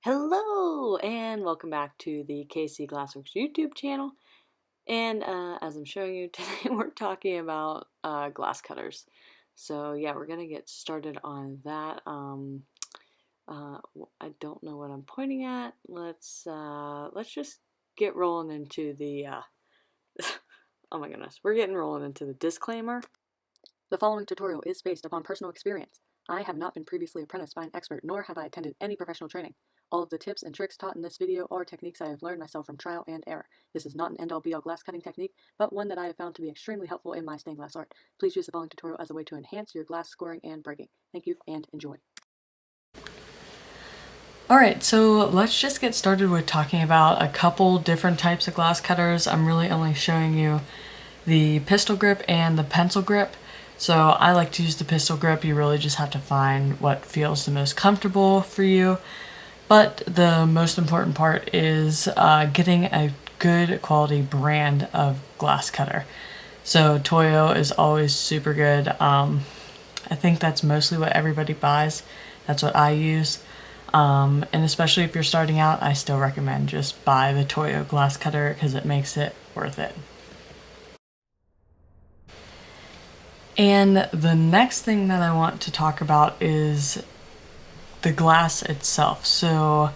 Hello and welcome back to the KC Glassworks YouTube channel. And as I'm showing you today, we're talking about glass cutters. So yeah, we're gonna get started on that. I don't know what I'm pointing at. Let's just get rolling into the oh my goodness, we're getting rolling into the disclaimer. The following tutorial is based upon personal experience. I have not been previously apprenticed by an expert, nor have I attended any professional training. All of the tips and tricks taught in this video are techniques I have learned myself from trial and error. This is not an end-all be-all glass cutting technique, but one that I have found to be extremely helpful in my stained glass art. Please use the following tutorial as a way to enhance your glass scoring and breaking. Thank you and enjoy. Alright, so let's just get started with talking about a couple different types of glass cutters. I'm really only showing you the pistol grip and the pencil grip. So I like to use the pistol grip. You really just have to find what feels the most comfortable for you. But the most important part is getting a good quality brand of glass cutter. So Toyo is always super good. I think that's mostly what everybody buys. That's what I use. And especially if you're starting out, I still recommend just buy the Toyo glass cutter because it makes it worth it. And the next thing that I want to talk about is the glass itself. So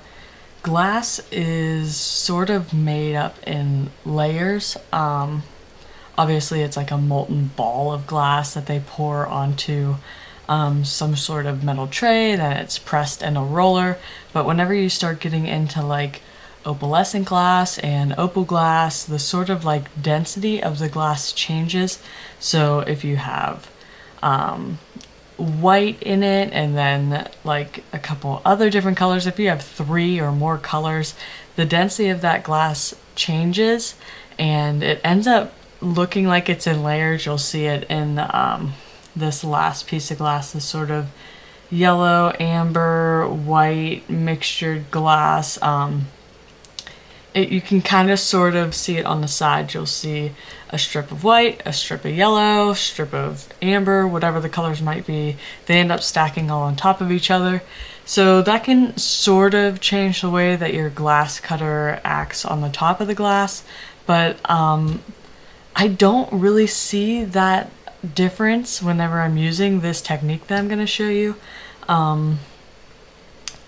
glass is sort of made up in layers. Obviously it's like a molten ball of glass that they pour onto some sort of metal tray, then it's pressed in a roller. But whenever you start getting into like opalescent glass and opal glass, the sort of like density of the glass changes. So if you have white in it and then like a couple other different colors, if you have 3 or more colors, the density of that glass changes and it ends up looking like it's in layers. You'll see it in this last piece of glass, this sort of yellow, amber, white mixtured glass. You can kind of sort of see it on the side. You'll see a strip of white, a strip of yellow, a strip of amber, whatever the colors might be. They end up stacking all on top of each other. So that can sort of change the way that your glass cutter acts on the top of the glass. But I don't really see that difference whenever I'm using this technique that I'm going to show you.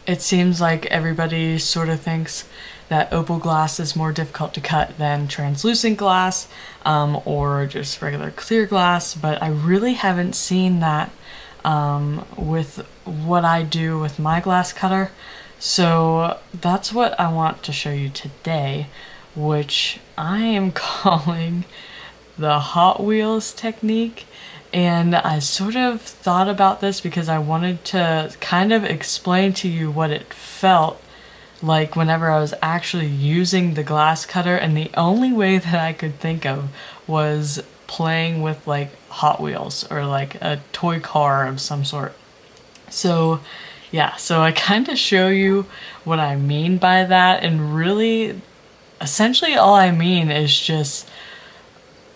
It seems like everybody sort of thinks that opal glass is more difficult to cut than translucent glass or just regular clear glass, but I really haven't seen that with what I do with my glass cutter. So that's what I want to show you today, which I am calling the Hot Wheels technique. And I sort of thought about this because I wanted to kind of explain to you what it felt like whenever I was actually using the glass cutter, and the only way that I could think of was playing with like Hot Wheels or like a toy car of some sort. So yeah, so I kind of show you what I mean by that, and really essentially all I mean is just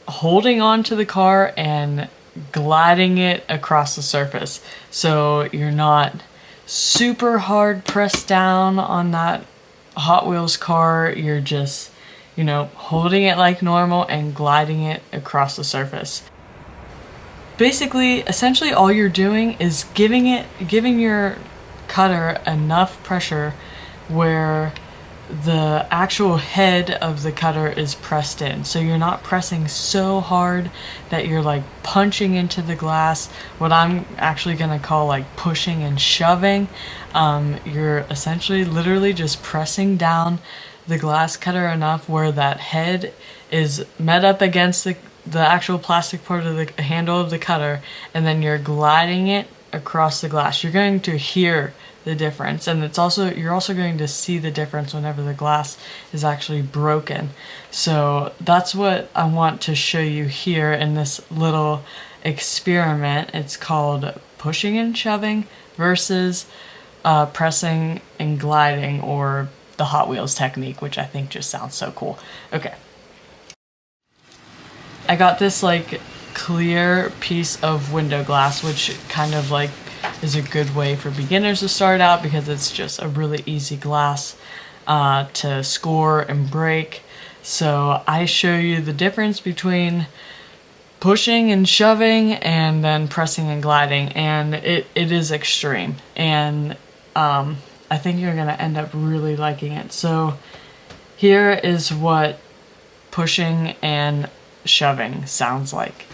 holding on to the car and gliding it across the surface. So you're not super hard pressed down on that Hot Wheels car, you're just, you know, holding it like normal and gliding it across the surface. Basically, essentially all you're doing is giving your cutter enough pressure where the actual head of the cutter is pressed in. So you're not pressing so hard that you're like punching into the glass, what I'm actually gonna call like pushing and shoving. You're essentially literally just pressing down the glass cutter enough where that head is met up against the actual plastic part of the handle of the cutter, and then you're gliding it across the glass. You're going to hear the difference, and you're also going to see the difference whenever the glass is actually broken. So that's what I want to show you here in this little experiment. It's called pushing and shoving versus pressing and gliding, or the Hot Wheels technique, which I think just sounds so cool. Okay, I got this like clear piece of window glass, which kind of like is a good way for beginners to start out because it's just a really easy glass to score and break. So I show you the difference between pushing and shoving and then pressing and gliding, and it is extreme, and I think you're gonna end up really liking it. So here is what pushing and shoving sounds like.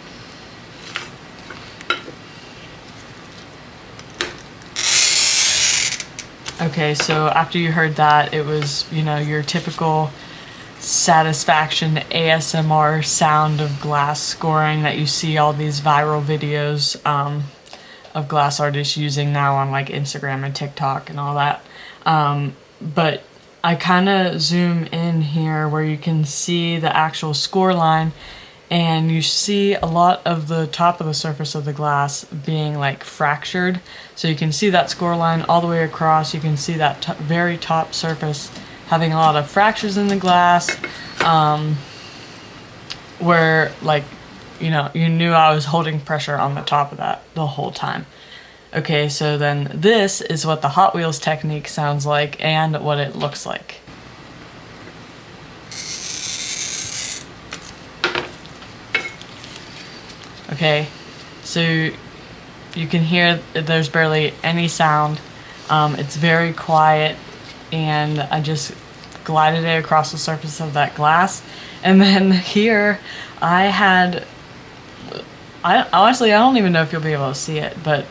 Okay, so after you heard that, it was, you know, your typical satisfaction ASMR sound of glass scoring that you see all these viral videos of glass artists using now on like Instagram and TikTok and all that. But I kind of zoom in here where you can see the actual score line, and you see a lot of the top of the surface of the glass being like fractured. So you can see that score line all the way across. You can see that very top surface having a lot of fractures in the glass, where, like, you know, you knew I was holding pressure on the top of that the whole time. Okay, so then this is what the Hot Wheels technique sounds like and what it looks like. Okay, so you can hear there's barely any sound. It's very quiet, and I just glided it across the surface of that glass. And then here I honestly, I don't even know if you'll be able to see it, but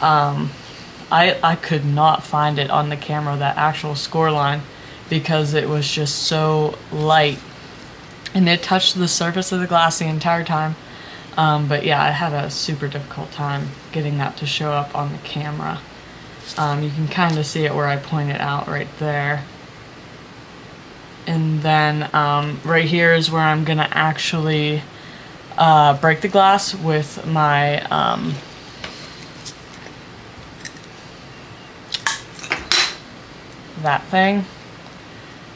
I could not find it on the camera, that actual score line, because it was just so light and it touched the surface of the glass the entire time. But yeah, I had a super difficult time getting that to show up on the camera. You can kind of see it where I point it out right there. And then right here is where I'm gonna actually break the glass with my that thing.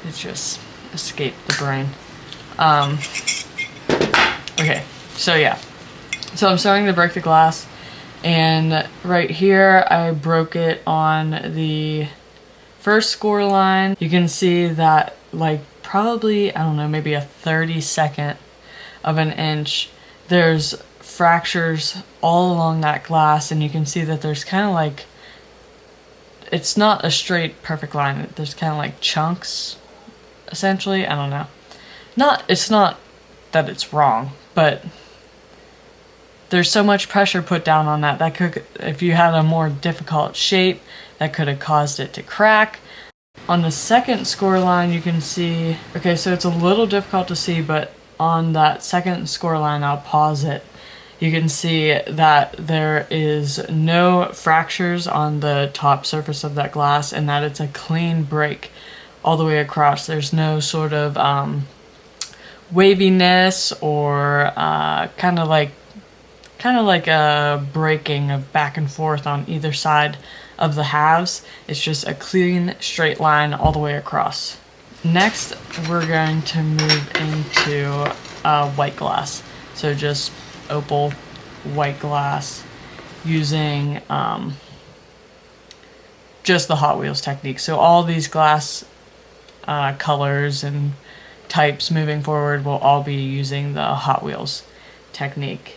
It just escaped the brain. Okay, so yeah. So I'm starting to break the glass, and right here I broke it on the first score line. You can see that, like, probably, I don't know, maybe a 32nd of an inch, there's fractures all along that glass, and you can see that there's kind of like, it's not a straight perfect line, there's kind of like chunks, essentially. I don't know. It's not that it's wrong, but there's so much pressure put down on that could, if you had a more difficult shape, that could have caused it to crack. On the second score line, you can see, okay, so it's a little difficult to see, but on that second score line, I'll pause it. You can see that there is no fractures on the top surface of that glass, and that it's a clean break all the way across. There's no sort of waviness or kind of like a breaking of back and forth on either side of the halves. It's just a clean straight line all the way across. Next, we're going to move into white glass. So just opal white glass using just the Hot Wheels technique. So all these glass colors and types moving forward will all be using the Hot Wheels technique.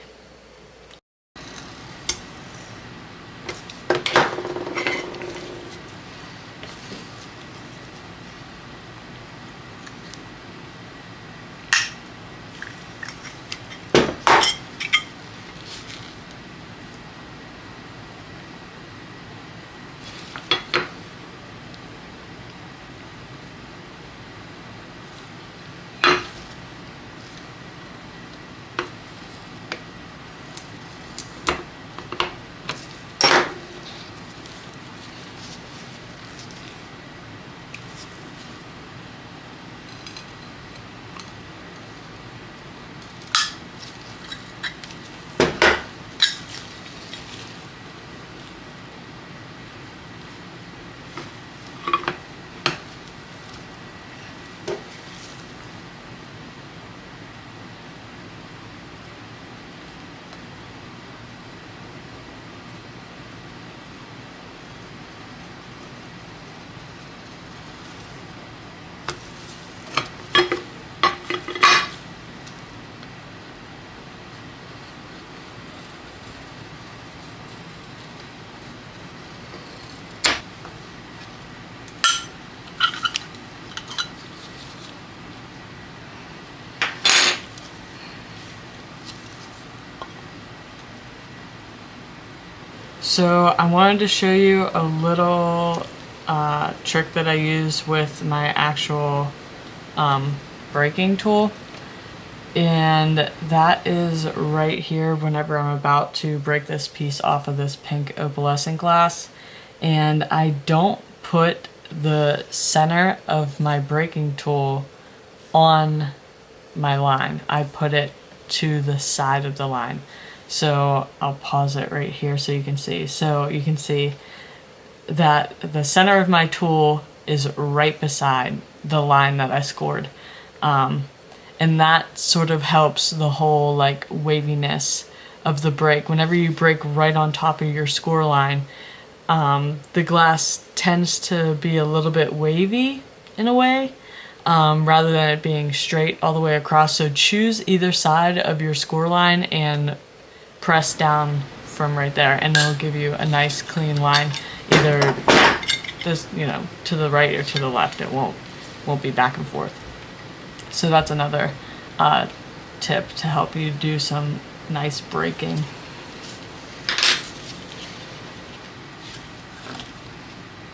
So I wanted to show you a little trick that I use with my actual breaking tool. And that is right here whenever I'm about to break this piece off of this pink opalescent glass. And I don't put the center of my breaking tool on my line. I put it to the side of the line. So I'll pause it right here so you can see. So you can see that the center of my tool is right beside the line that I scored. And that sort of helps the whole like waviness of the break. Whenever you break right on top of your score line, the glass tends to be a little bit wavy in a way, rather than it being straight all the way across. So choose either side of your score line and press down from right there, and it'll give you a nice clean line, either this, to the right or to the left. It won't be back and forth. So that's another tip to help you do some nice breaking.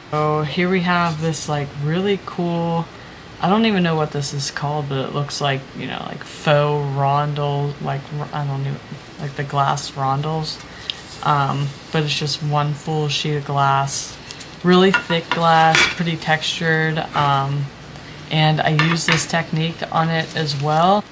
So here we have this like really cool, I don't even know what this is called, but it looks like, like faux rondel, like, I don't know, like the glass rondels. But it's just one full sheet of glass, really thick glass, pretty textured. And I use this technique on it as well.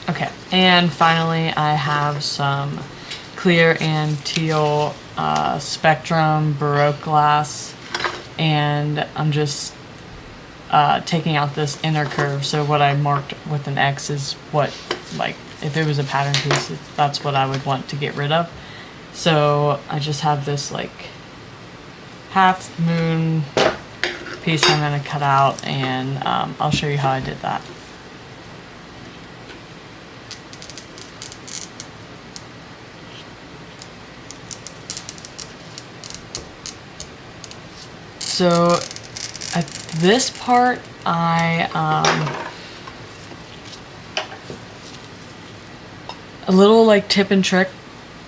Okay, and finally I have some clear and teal spectrum Baroque glass, and I'm just taking out this inner curve. So what I marked with an X is what, like, if it was a pattern piece, that's what I would want to get rid of. So I just have this like half moon piece I'm going to cut out, and I'll show you how I did that. So at this part, a little like tip and trick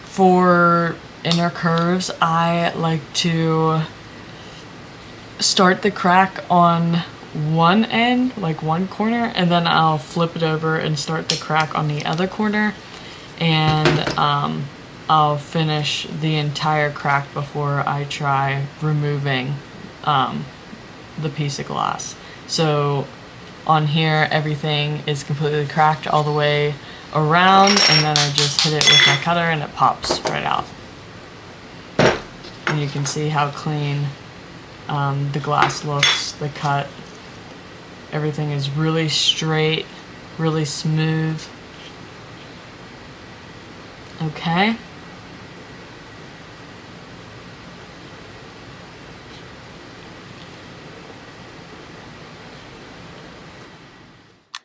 for inner curves, I like to start the crack on one end, like one corner, and then I'll flip it over and start the crack on the other corner, and I'll finish the entire crack before I try removing the piece of glass. So on here, everything is completely cracked all the way around, and then I just hit it with my cutter and it pops right out. And you can see how clean the glass looks, the cut. Everything is really straight, really smooth. Okay.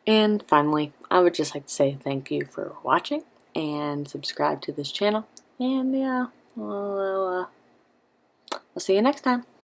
And finally, I would just like to say thank you for watching and subscribe to this channel. And yeah, I'll see you next time.